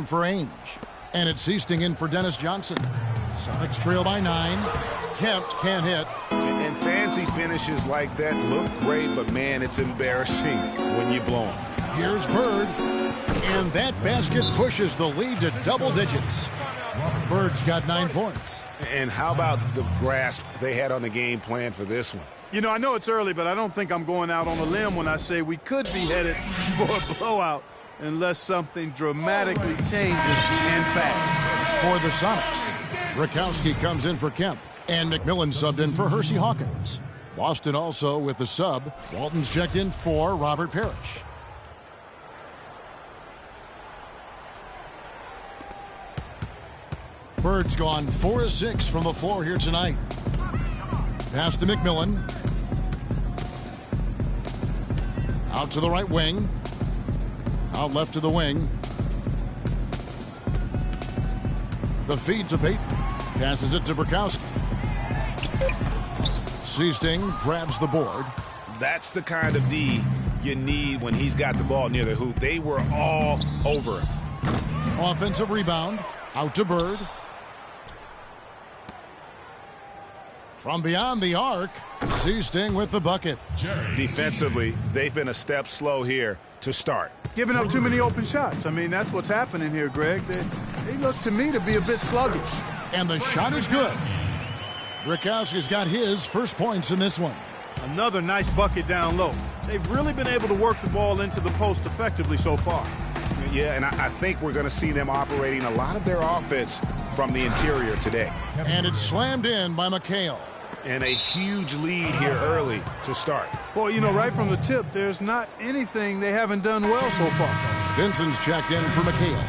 for Ainge. And it's Seasting in for Dennis Johnson. Sonics trail by 9. Kemp can't hit. And fancy finishes like that look great, but man, it's embarrassing when you blow them. Here's Bird. And that basket pushes the lead to double digits. Bird's got 9 points. And how about the grasp they had on the game plan for this one? You know, I know it's early, but I don't think I'm going out on a limb when I say we could be headed for a blowout unless something dramatically changes and fast. For the Sonics, Rakowski comes in for Kemp, and McMillan subbed in for Hersey Hawkins. Boston also with the sub. Walton's checked in for Robert Parrish. Bird's gone 4 of 6 from the floor here tonight. Pass to McMillan. Out to the right wing. Out left to the wing. The feed to Payton. Passes it to Burkowski. Seasting grabs the board. That's the kind of D you need when he's got the ball near the hoop. They were all over him. Offensive rebound. Out to Bird. From beyond the arc, Seasting with the bucket. Defensively, they've been a step slow here to start. Giving up too many open shots. I mean, that's what's happening here, Greg. They look to me to be a bit sluggish. And the shot is good. Rakowski's got his first points in this one. Another nice bucket down low. They've really been able to work the ball into the post effectively so far. Yeah, and I think we're going to see them operating a lot of their offense from the interior today. And it's slammed in by McHale. And a huge lead here early to start. Well, you know, right from the tip, there's not anything they haven't done well so far. Vincent's checked in for McHale.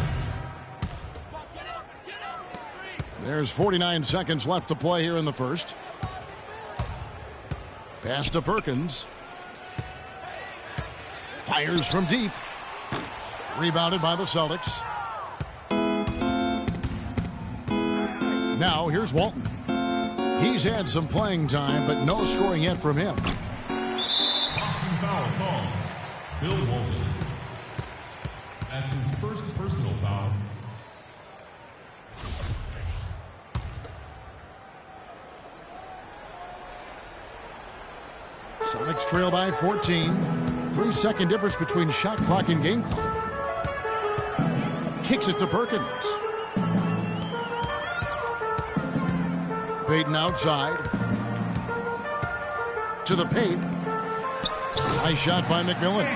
There's 49 seconds left to play here in the first. Pass to Perkins. Fires from deep. Rebounded by the Celtics. Now here's Walton. He's had some playing time, but no scoring yet from him. Boston foul called. Bill Walton. That's his first personal foul. Sonics trail by 14. 3-second difference between shot clock and game clock. Kicks it to Perkins. Payton outside. To the paint. Nice shot by McMillan.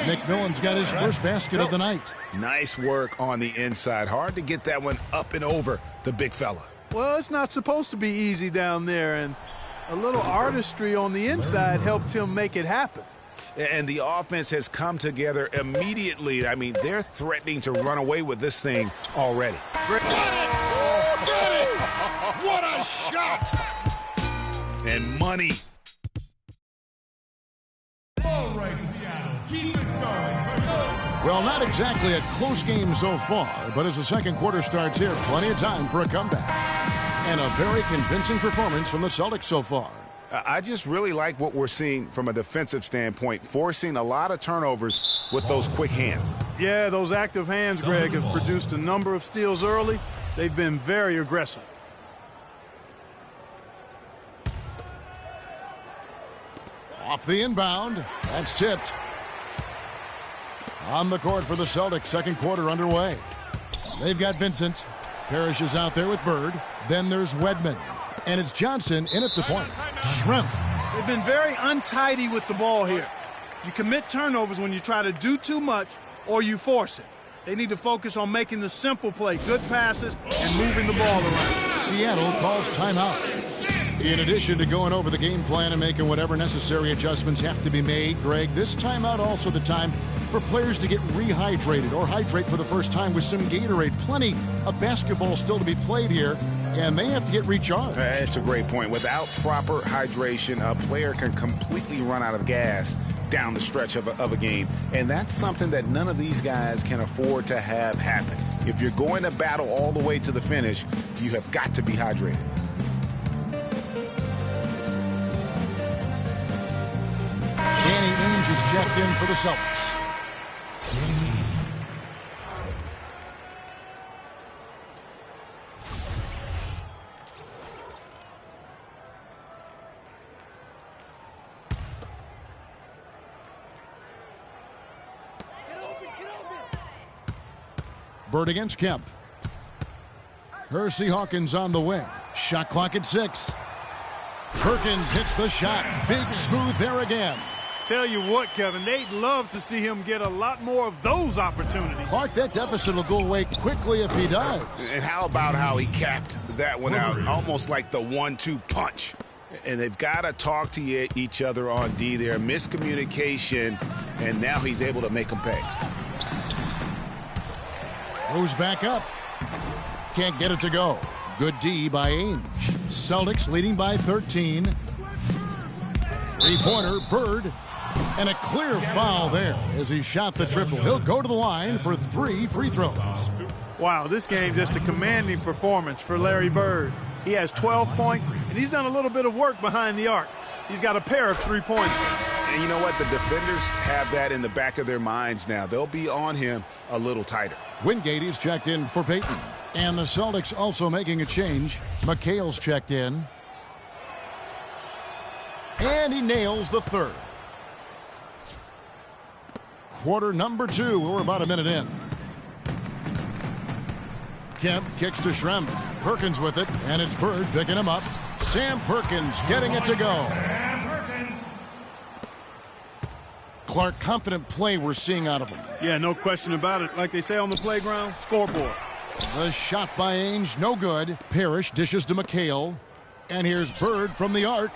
McMillan's got his first basket of the night. Nice work on the inside. Hard to get that one up and over the big fella. Well, it's not supposed to be easy down there, and a little artistry on the inside helped him make it happen. And the offense has come together immediately. I mean, they're threatening to run away with this thing already. Got it! Got it! What a shot! And money. All right, Seattle, keep it going. Well, not exactly a close game so far, but as the second quarter starts here, plenty of time for a comeback. And a very convincing performance from the Celtics so far. I just really like what we're seeing from a defensive standpoint, forcing a lot of turnovers with those quick hands. Yeah, those active hands, Greg, have produced a number of steals early. They've been very aggressive. Off the inbound. That's tipped. On the court for the Celtics, second quarter underway. They've got Vincent. Parrish is out there with Bird. Then there's Wedman. And it's Johnson in at the point. Shrimp. They've been very untidy with the ball here. You commit turnovers when you try to do too much or you force it. They need to focus on making the simple play, good passes, and moving the ball around. Seattle calls timeout. In addition to going over the game plan and making whatever necessary adjustments have to be made, Greg, this timeout also the time for players to get rehydrated or hydrate for the first time with some Gatorade. Plenty of basketball still to be played here, and they have to get recharged. That's a great point. Without proper hydration, a player can completely run out of gas down the stretch of a game, and that's something that none of these guys can afford to have happen. If you're going to battle all the way to the finish, you have got to be hydrated. Danny Ainge is checked in for the Celtics. Bird against Kemp. Hersey Hawkins on the wing. Shot clock at 6. Perkins hits the shot. Big smooth there again. Tell you what, Kevin, they'd love to see him get a lot more of those opportunities. Clark, that deficit will go away quickly if he does. And how about how he capped that one out? Almost like the 1-2 punch. And they've got to talk to each other on D there. Miscommunication, and now he's able to make them pay. Goes back up. Can't get it to go. Good D by Ainge. Celtics leading by 13. Three-pointer, Bird. And a clear foul there as he shot the triple. He'll go to the line for 3 free throws. Wow, this game just a commanding performance for Larry Bird. He has 12 points, and he's done a little bit of work behind the arc. He's got a pair of 3-pointers. And you know what? The defenders have that in the back of their minds now. They'll be on him a little tighter. Wingate is checked in for Payton. And the Celtics also making a change. McHale's checked in. And he nails the third. Quarter number 2. We're about a minute in. Kemp kicks to Schrempf. Perkins with it, and it's Bird picking him up. Sam Perkins getting it to go. Clark, confident play we're seeing out of him. Yeah, no question about it. Like they say on the playground, scoreboard. The shot by Ainge, no good. Parrish dishes to McHale. And here's Bird from the arc.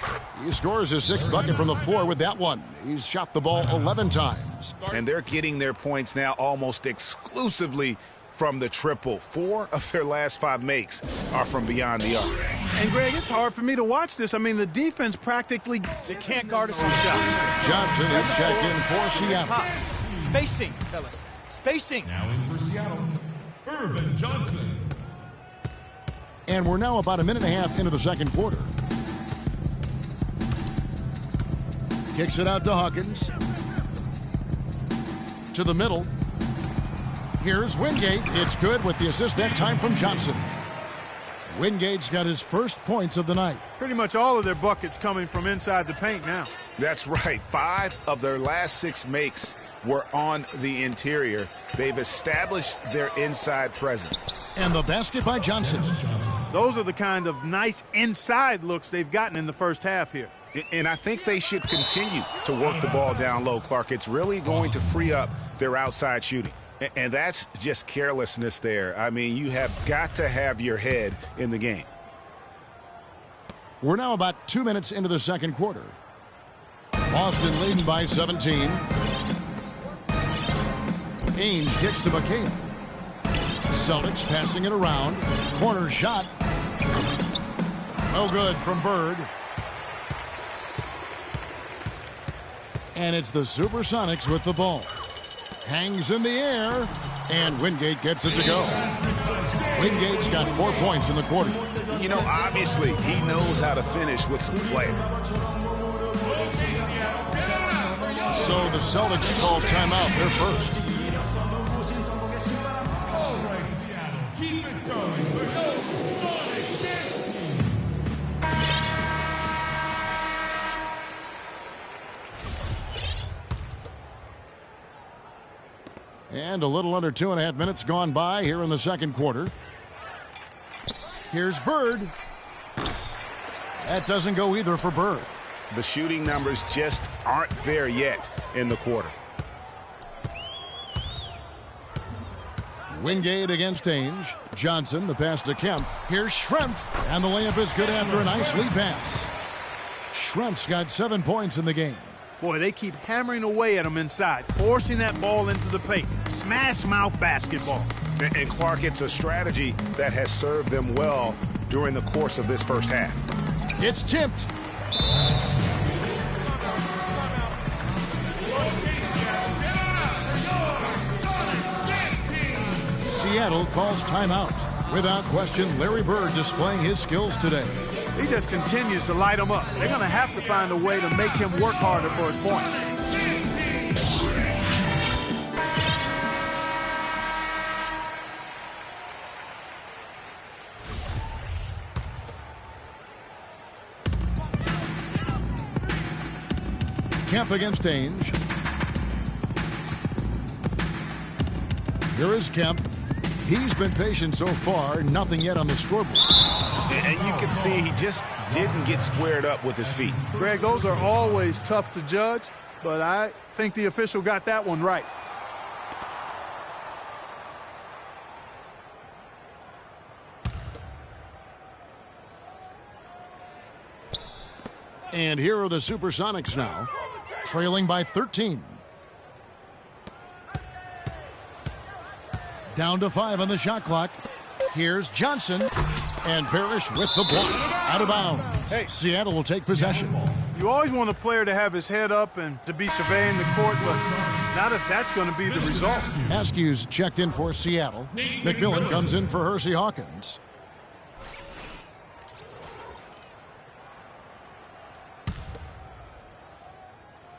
He scores his 6th bucket from the floor with that one. He's shot the ball 11 times. And they're getting their points now almost exclusively from the triple. 4 of their last 5 makes are from beyond the arc. And, Greg, it's hard for me to watch this. I mean, the defense practically... They can't guard us on shot. Johnson is checked in for Seattle. Spacing, fellas. Spacing. Now in for Seattle, Irvin Johnson. And we're now about a minute and a half into the second quarter. Kicks it out to Hawkins. To the middle. Here's Wingate. It's good with the assist that time from Johnson. Wingate's got his first points of the night. Pretty much all of their buckets coming from inside the paint now. That's right. 5 of their last 6 makes were on the interior. They've established their inside presence. And the basket by Johnson. Those are the kind of nice inside looks they've gotten in the first half here. And I think they should continue to work the ball down low, Clark. It's really going to free up their outside shooting. And that's just carelessness there. I mean, you have got to have your head in the game. We're now about 2 minutes into the second quarter. Boston leading by 17. Ainge kicks to McHale. Celtics passing it around. Corner shot. No good from Bird. And it's the Supersonics with the ball. Hangs in the air. And Wingate gets it to go. Wingate's got 4 points in the quarter. You know, obviously, he knows how to finish with some flair. So the Celtics call timeout. They're first. All right, Seattle, keep it going. The Sonic Dance Team. And a little under 2.5 minutes gone by here in the second quarter. Here's Bird. That doesn't go either for Bird. The shooting numbers just aren't there yet in the quarter. Wingate against Ainge. Johnson, the pass to Kemp. Here's Schrempf. And the layup is good after a nice lead pass. Schrempf's got 7 points in the game. Boy, they keep hammering away at him inside, forcing that ball into the paint. Smash mouth basketball. And Clark, it's a strategy that has served them well during the course of this first half. It's tipped. Seattle calls timeout. Without question, Larry Bird displaying his skills today. He just continues to light them up. They're going to have to find a way to make him work harder for his point. Kemp against Ainge. Here is Kemp. He's been patient so far, nothing yet on the scoreboard. And you can see he just didn't get squared up with his feet. Greg, those are always tough to judge, but I think the official got that one right. And here are the Supersonics now, trailing by 13. Down to 5 on the shot clock. Here's Johnson, and Parrish with the block. Out of bounds. Hey. Seattle will take possession. You always want a player to have his head up and to be surveying the court, but not if that's going to be the result. Askew's checked in for Seattle. McMillan comes in for Hersey Hawkins.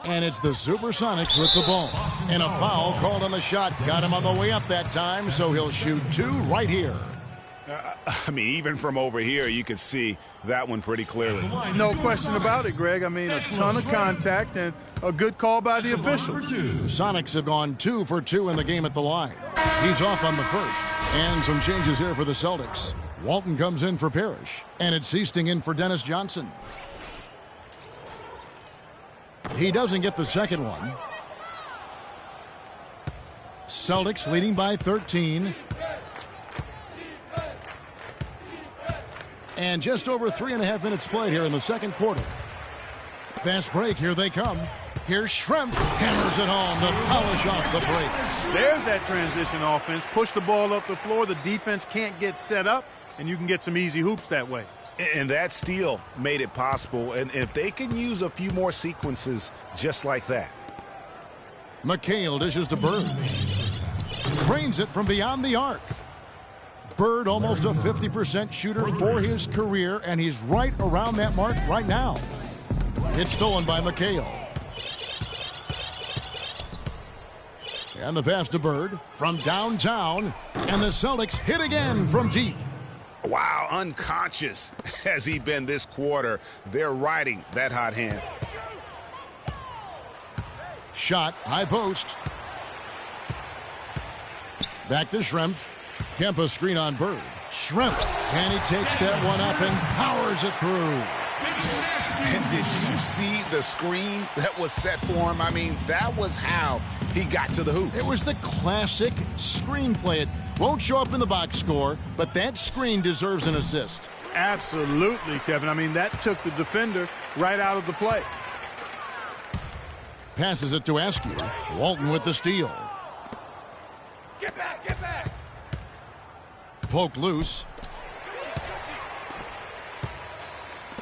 And it's the Supersonics with the ball. And a foul called on the shot. Got him on the way up that time, so he'll shoot 2 right here. I mean, even from over here, you could see that one pretty clearly. No question about it, Greg. I mean, a ton of contact and a good call by the official. The Sonics have gone 2 for 2 in the game at the line. He's off on the first. And some changes here for the Celtics. Walton comes in for Parrish. And it's Heasting in for Dennis Johnson. He doesn't get the second one. Celtics leading by 13. And just over 3.5 minutes played here in the second quarter. Fast break, here they come. Here's Schrempf, hammers it home to polish off the break. There's that transition offense. Push the ball up the floor. The defense can't get set up, and you can get some easy hoops that way. And that steal made it possible. And if they can use a few more sequences just like that. McHale dishes to Bird. Trains it from beyond the arc. Bird almost a 50% shooter for his career, and he's right around that mark right now. It's stolen by McHale. And the pass to Bird from downtown, and the Celtics hit again from deep. Wow, unconscious has he been this quarter. They're riding that hot hand. Shot, high post. Back to Schrempf. Kempa screen on Bird. Schrempf, and he takes that one up and powers it through. And did you see the screen that was set for him? I mean, that was how he got to the hoop. It was the classic screen play. It won't show up in the box score, but that screen deserves an assist. Absolutely, Kevin. I mean, that took the defender right out of the play. Passes it to Askew. Walton with the steal. Get back, get back. Poked loose.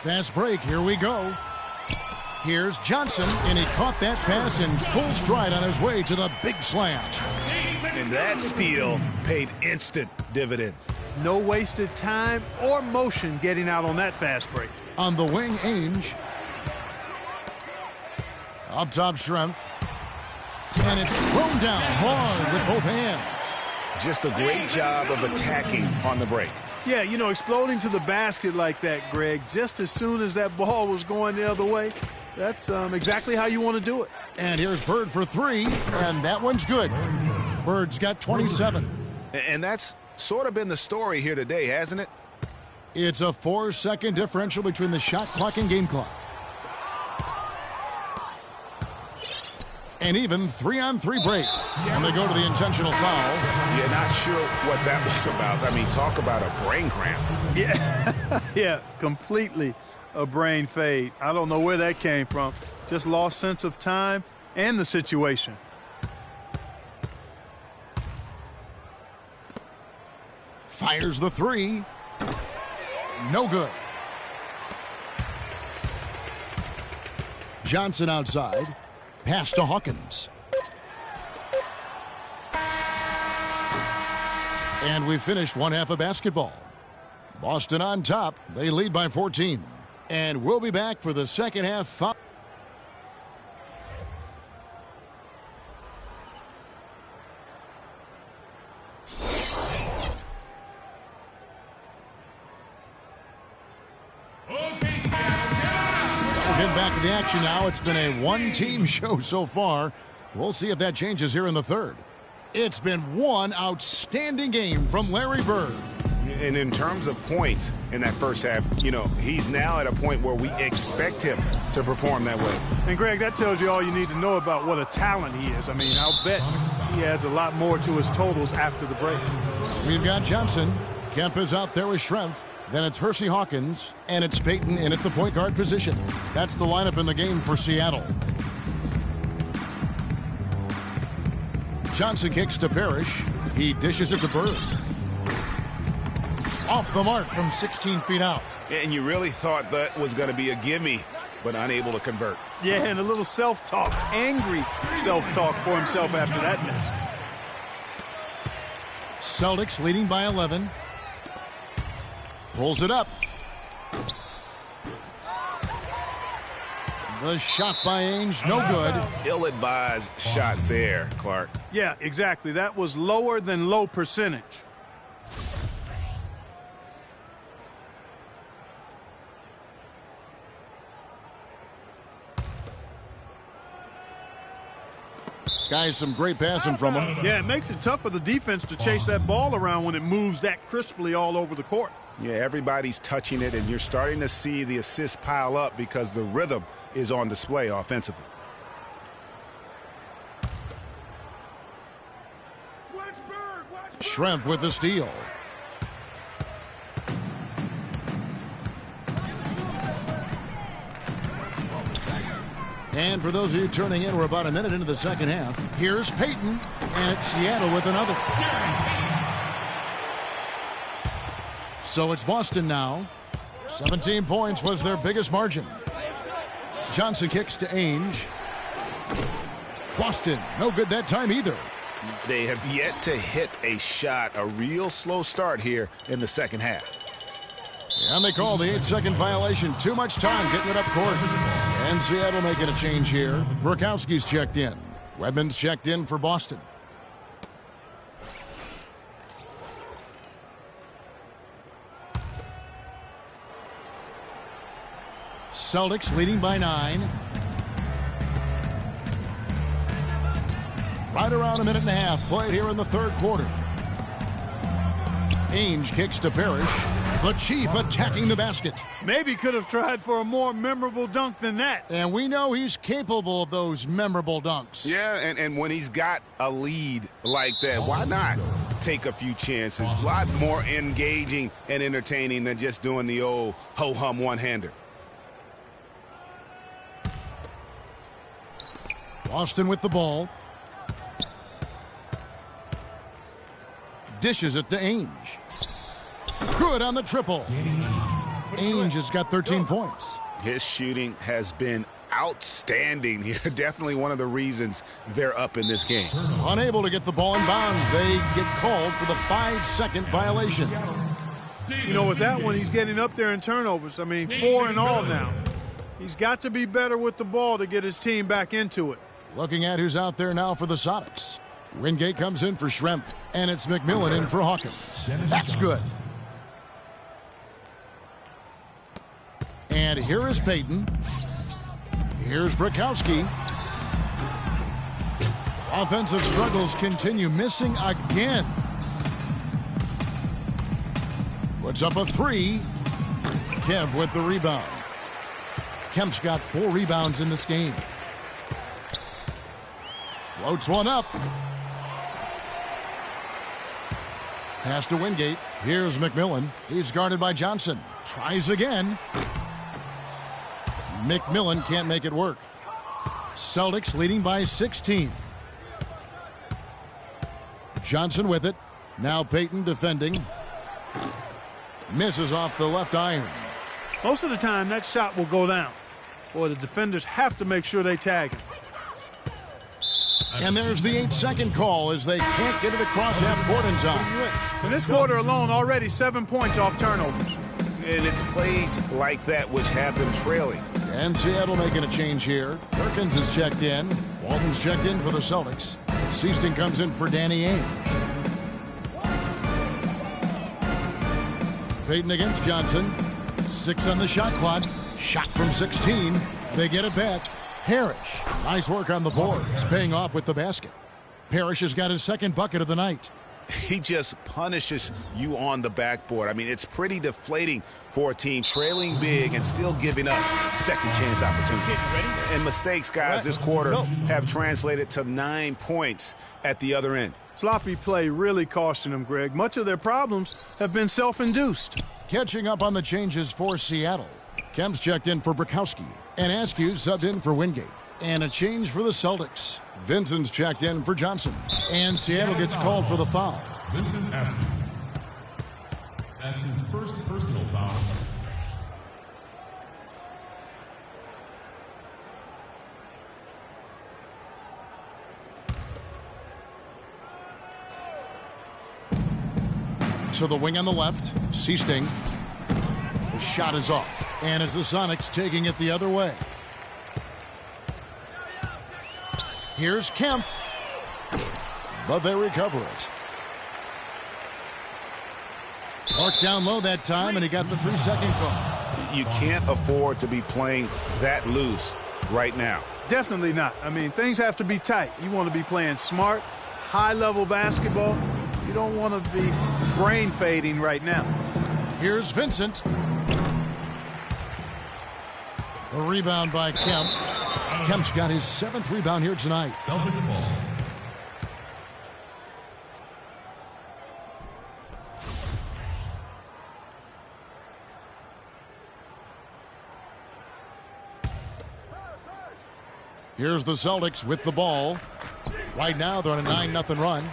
Fast break, here we go. Here's Johnson, and he caught that pass in full stride on his way to the big slam. And that steal paid instant dividends. No wasted time or motion getting out on that fast break. On the wing, Ainge. Up top, Schrempf. And it's thrown down hard with both hands. Just a great job of attacking on the break. Yeah, you know, exploding to the basket like that, Greg, just as soon as that ball was going the other way, that's exactly how you want to do it. And here's Bird for 3, and that one's good. Bird's got 27. And that's sort of been the story here today, hasn't it? It's a 4-second differential between the shot clock and game clock. And even 3-on-3 break. And they go to the intentional foul. Yeah, not sure what that was about. I mean, talk about a brain cramp. Yeah, yeah, completely a brain fade. I don't know where that came from. Just lost sense of time and the situation. Fires the 3. No good. Johnson outside. Pass to Hawkins. And we finished one half of basketball. Boston on top. They lead by 14. And we'll be back for the second half. Getting back to the action now. It's been a one-team show so far. We'll see if that changes here in the third. It's been one outstanding game from Larry Bird. And in terms of points in that first half, you know, he's now at a point where we expect him to perform that way. And, Greg, that tells you all you need to know about what a talent he is. I mean, I'll bet he adds a lot more to his totals after the break. We've got Johnson. Kemp is out there with Schrempf. Then it's Hersey Hawkins. And it's Payton in at the point guard position. That's the lineup in the game for Seattle. Johnson kicks to Parrish. He dishes it to Bird. Off the mark from 16 feet out. And you really thought that was going to be a gimme, but unable to convert. Yeah, and a little self-talk, angry self-talk for himself after that miss. Celtics leading by 11. Pulls it up. The shot by Ainge, no good. Ill-advised shot there, Clark. Yeah, exactly. That was lower than low percentage. Guys, some great passing from him. Yeah, it makes it tough for the defense to chase that ball around when it moves that crisply all over the court. Yeah, everybody's touching it, and you're starting to see the assists pile up because the rhythm is on display offensively. Schrempf with the steal. And for those of you turning in, we're about a minute into the second half. Here's Payton, and it's Seattle with another. So it's Boston now. 17 points was their biggest margin. Johnson kicks to Ainge. Boston, no good that time either. They have yet to hit a shot, a real slow start here in the second half. And they call the 8-second violation. Too much time getting it up court. And Seattle making a change here. Burkowski's checked in. Wedman's checked in for Boston. Celtics leading by 9. Right around a minute and a half played here in the third quarter. Ainge kicks to Parrish. The Chief attacking the basket. Maybe could have tried for a more memorable dunk than that. And we know he's capable of those memorable dunks. Yeah, and when he's got a lead like that, why not take a few chances? A lot more engaging and entertaining than just doing the old ho-hum one-hander. Boston with the ball. Dishes it to Ainge. Good on the triple. Ainge has got 13 points. His shooting has been outstanding here. Definitely one of the reasons they're up in this game. Unable to get the ball in bounds. They get called for the 5-second violation. You know, with that one, he's getting up there in turnovers. I mean, 4 in all now. He's got to be better with the ball to get his team back into it. Looking at who's out there now for the Sonics. Wingate comes in for Schrempf, and it's McMillan in for Hawkins. That's good. And here is Payton. Here's Burkowski. Offensive struggles continue, missing again. Puts up a 3. Kemp with the rebound. Kemp's got 4 rebounds in this game. Floats one up. Pass to Wingate. Here's McMillan. He's guarded by Johnson. Tries again. McMillan can't make it work. Celtics leading by 16. Johnson with it. Now Payton defending. Misses off the left iron. Most of the time, that shot will go down. Boy, the defenders have to make sure they tag him. And there's the 8-second call as they can't get it across half court in time. In this quarter alone, already 7 points off turnovers. And it's plays like that which have them trailing. And Seattle making a change here. Perkins is checked in. Walton's checked in for the Celtics. Seaston comes in for Danny Ainge. Payton against Johnson. 6 on the shot clock. Shot from 16. They get it back. Parrish. Nice work on the boards. Paying off with the basket. Parrish has got his second bucket of the night. He just punishes you on the backboard. I mean, it's pretty deflating for a team trailing big and still giving up second chance opportunities. And mistakes, guys, this quarter have translated to 9 points at the other end. Sloppy play really costing them, Greg. Much of their problems have been self-induced. Catching up on the changes for Seattle. Kemp's checked in for Bukowski, and Askew subbed in for Wingate. And a change for the Celtics. Vincent's checked in for Johnson. And Seattle gets called for the foul. Vincent Askew. That's his first personal foul. To the wing on the left, Seasting. The shot is off. And it's the Sonics taking it the other way. Here's Kemp. But they recover it. Marked down low that time, and he got the 3-second call. You can't afford to be playing that loose right now. Definitely not. I mean, things have to be tight. You want to be playing smart, high-level basketball. You don't want to be brain fading right now. Here's Vincent. A rebound by Kemp. Kemp's got his 7th rebound here tonight. Celtics ball. Here's the Celtics with the ball. Right now they're on a 9-0 run.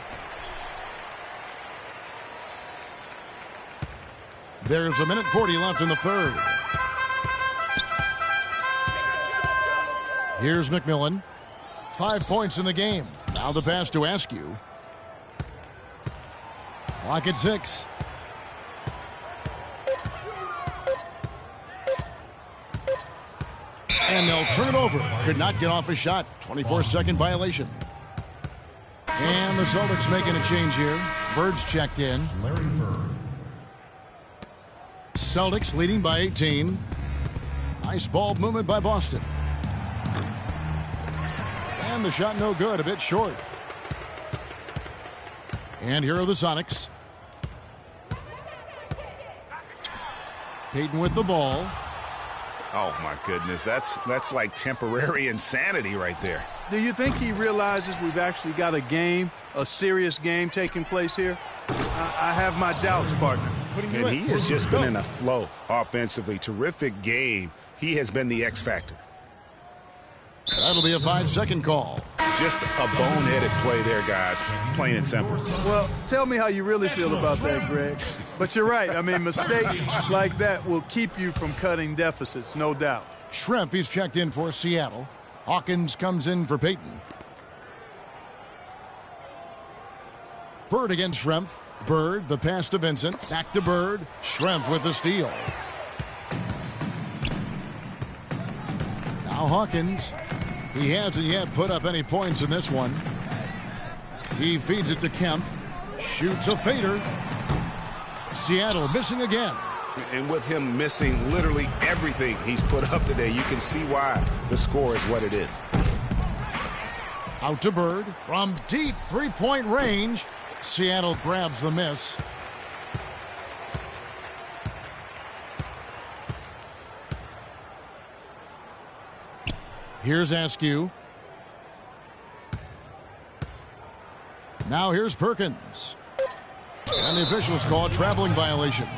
There's 1:40 left in the third. Here's McMillan. 5 points in the game. Now the pass to Askew. Clock at 6. And they'll turn it over. Could not get off a shot. 24-second violation. And the Celtics making a change here. Bird's checked in. Larry Bird. Celtics leading by 18. Nice ball movement by Boston. And the shot no good, a bit short. And here are the Sonics. Payton with the ball. Oh, my goodness. That's like temporary insanity right there. Do you think he realizes we've actually got a game, a serious game taking place here? I have my doubts, partner. And he has just been in a flow offensively. Terrific game. He has been the X factor. That'll be a 5-second call. Just a boneheaded play there, guys. Plain and simple. Well, tell me how you really feel about that, Greg. But you're right. I mean, mistakes like that will keep you from cutting deficits, no doubt. Schrempf, he's checked in for Seattle. Hawkins comes in for Payton. Bird against Schrempf. Bird, the pass to Vincent. Back to Bird. Schrempf with the steal. Now Hawkins. He hasn't yet put up any points in this one. He feeds it to Kemp. Shoots a fader. Seattle missing again. And with him missing literally everything he's put up today, you can see why the score is what it is. Out to Bird. From deep three-point range. Seattle grabs the miss. Here's Askew. Now here's Perkins. And the officials call a traveling violation.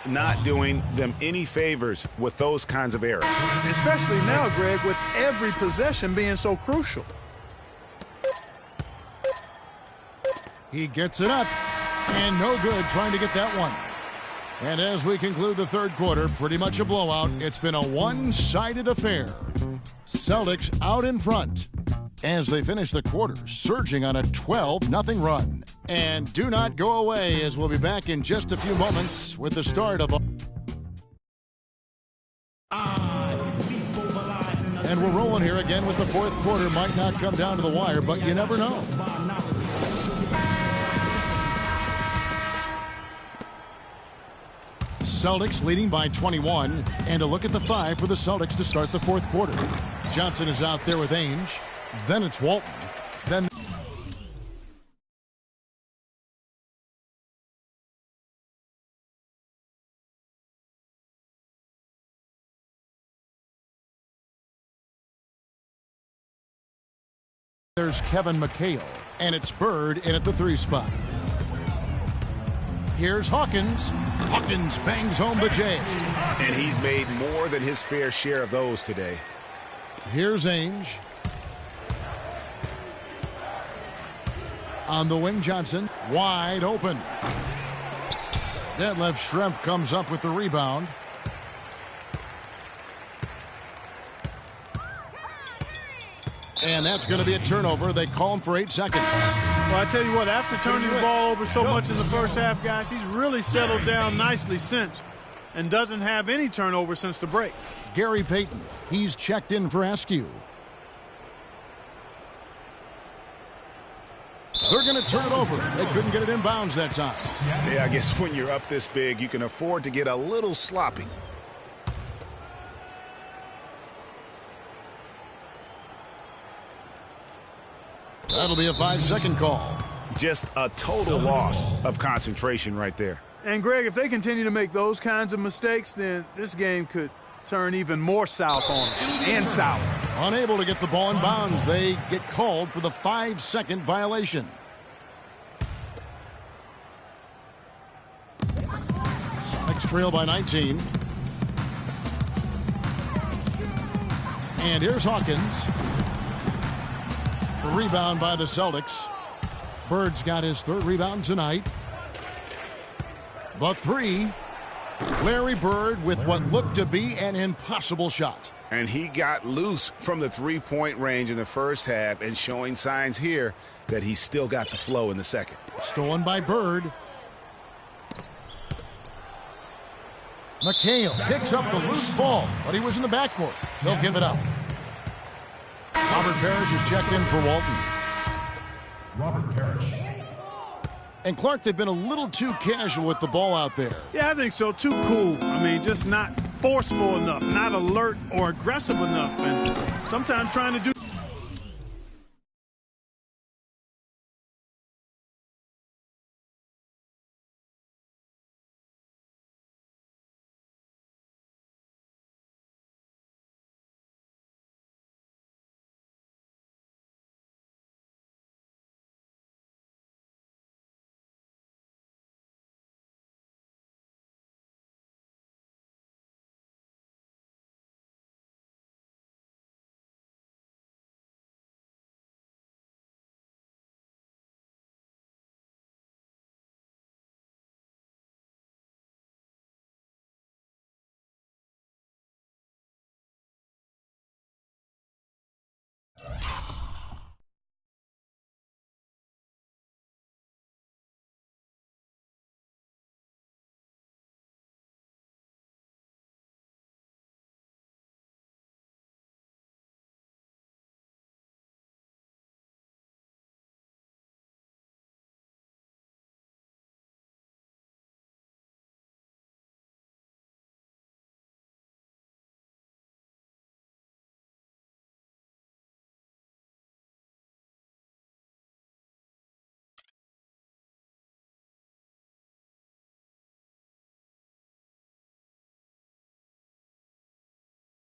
Not doing them any favors with those kinds of errors. Especially now, Greg, with every possession being so crucial. He gets it up. And no good trying to get that one. And as we conclude the third quarter, pretty much a blowout. It's been a one-sided affair. Celtics out in front as they finish the quarter, surging on a 12-0 run. And do not go away, as we'll be back in just a few moments with the start of... And we're rolling here again with the fourth quarter. Might not come down to the wire, but you never know. Celtics leading by 21, and a look at the 5 for the Celtics to start the fourth quarter. Johnson is out there with Ainge. Then it's Walton. Then There's Kevin McHale, and it's Bird in at the 3 spot. Here's Hawkins. Hawkins bangs home the J. And he's made more than his fair share of those today. Here's Ainge. On the wing, Johnson. Wide open. Detlef Schrempf comes up with the rebound. And that's going to be a turnover. They call him for 8 seconds. Well, I tell you what, after turning the ball over so much in the first half, guys, he's really settled down nicely since and doesn't have any turnover since the break. Gary Payton, he's checked in for Askew. They're going to turn it over. They couldn't get it inbounds that time. Yeah, I guess when you're up this big, you can afford to get a little sloppy. That'll be a 5-second call. Just a total loss of concentration right there. And, Greg, if they continue to make those kinds of mistakes, then this game could turn even more south on them, and sour. Unable to get the ball in bounds, they get called for the 5-second violation. Sonics trail by 19. And here's Hawkins. The rebound by the Celtics. Bird's got his 3rd rebound tonight. The 3. Larry Bird with what looked to be an impossible shot. And he got loose from the 3-point range in the first half and showing signs here that he's still got the flow in the second. Stolen by Bird. McHale picks up the loose ball, but he was in the backcourt. They'll give it up. Robert Parrish is checked in for Walton. Robert Parrish. And Clark, they've been a little too casual with the ball out there. Yeah, I think so. Too cool. I mean, just not forceful enough, not alert or aggressive enough, and sometimes trying to do